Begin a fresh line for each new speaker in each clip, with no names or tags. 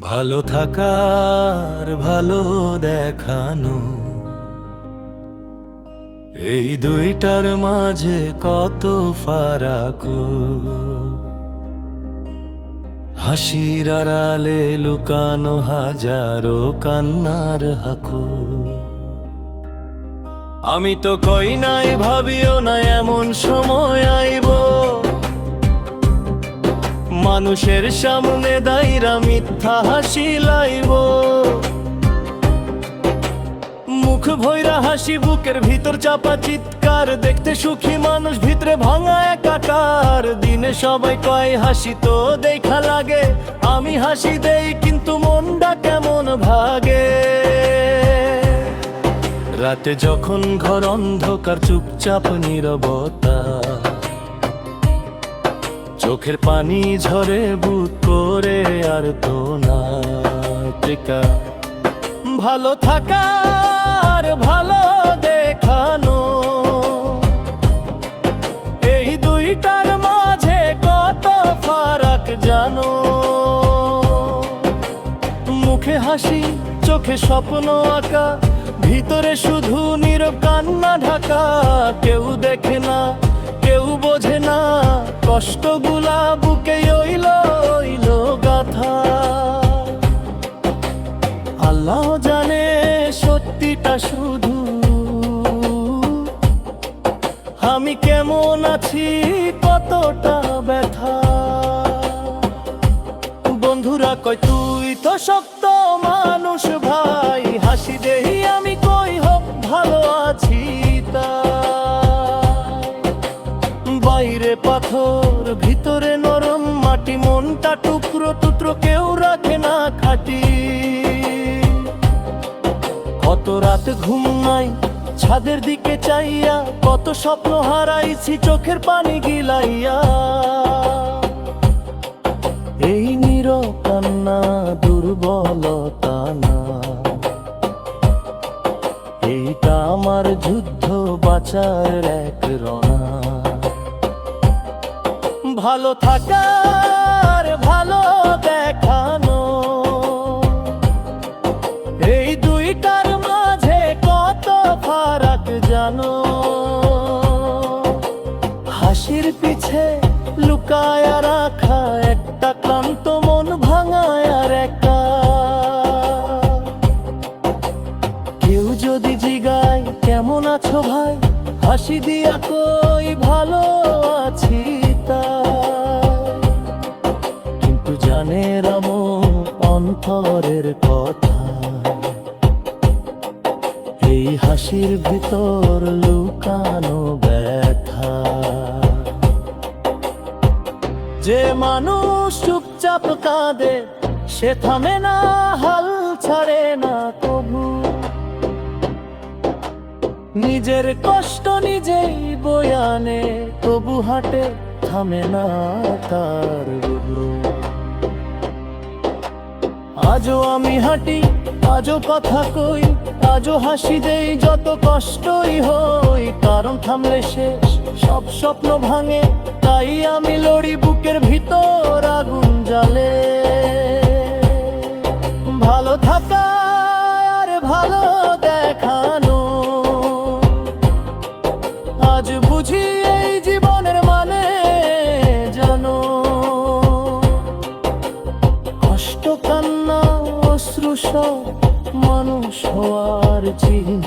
ভালো থাকার ভালো দেখানো, এই দুইটার মাঝে কত ফারাক। হাসির আড়ালে লুকানো হাজারো কান্নার হাকু। আমি তো কই নাই, ভাবিও না এমন সময় আইব, মানুষের সামনে দাইরা মিথ্যা হাসি লাইব। মুখ ভৈরা হাসি, বুকের ভিতর চাপা চিৎকার, দেখতে সুখী মানুষ ভিতরে ভাঙা একাকার। দিনে সবাই কয় হাসি তো দেখা লাগে, আমি হাসি দেই কিন্তু মনটা কেমন ভাগে। রাতে যখন ঘর অন্ধকার, চুপচাপ নীরবতা, চোখের পানি ঝরে বুক করে আর তো না টেকা। ভালো থাকার ভালো দেখানো, এই দুইটার মাঝে কত ফারাক জানো। মুখে হাসি, চোখে স্বপ্ন আঁকা, ভিতরে শুধু নীরব কান্না ঢাকা। কেউ দেখে না, কেউ বোঝে না, কষ্টগুলা বুকে ওইল ওইল গাথা। আল্লাহ জানে সত্যিটা শুধু, আমি কেমন আছি কতটা ব্যথা। বন্ধুরা কয় তুই তো শক্ত মানুষ ভাই, হাসি দেহি আমি কই হোক ভালো আছি তাই। বাইরে পাথর ভিতরে নরম মাটি, মনটা টুকরো টুকরো কেউ রাখে না খাটি। কত রাত ঘুম নাই ছাদের দিকে চাইয়া, কত স্বপ্ন হারাইছি চোখের পানি গিলাইয়া। এই নীরব কান্না দুর্বলতা না, এইটা আমার যুদ্ধ বাঁচার এক রণা। ভালো থাকার ভালো দেখানো, এই দুইটার মাঝে কত ফারাক জানো। হাসির পিছে লুকায় রাখা একটা ক্লান্ত মন, ভাঙায় আর একা। কেউ যদি জিগায় কেমন আছো ভাই, হাসি দিয়া কই ভালো আছি তাই। কিন্তু জানে রামো অন্তরের কথা, এই হাসির ভিতর লুকানো ব্যথা। যে মানুষ চুপচাপ কাঁদে, সে থামে না, হাল ছাড়ে না কবু। নিজের কষ্ট নিজেই বয়ানে, তবু হাঁটে থামে না তার বুবু। আজও আমি হাঁটি, আজও কথা কই, আজও হাসি দেই যত কষ্টই হই। কারণ থামলে শেষ সব স্বপ্ন ভাঙে, তাই আমি লড়ি বুকের ভিতর আগুন জ্বালে। ভালো থাকা আর ভালো দেখানো, আজ বুঝি এই জীবনের মানে জানো। কষ্ট কান্না অশ্রু সব মানুষ হওয়ার চিহ্ন।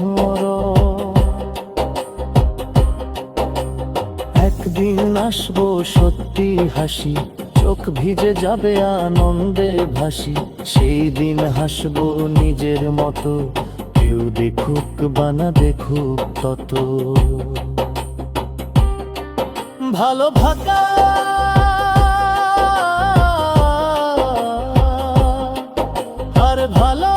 একদিন আসবো সত্যি হাসি, চোখ ভিজে যাবে আনন্দে ভাসি। সেই দিন হাসবো নিজের মতো, কেউ দেখুক বা না দেখুক তত। ভালো থাকা আর ভালো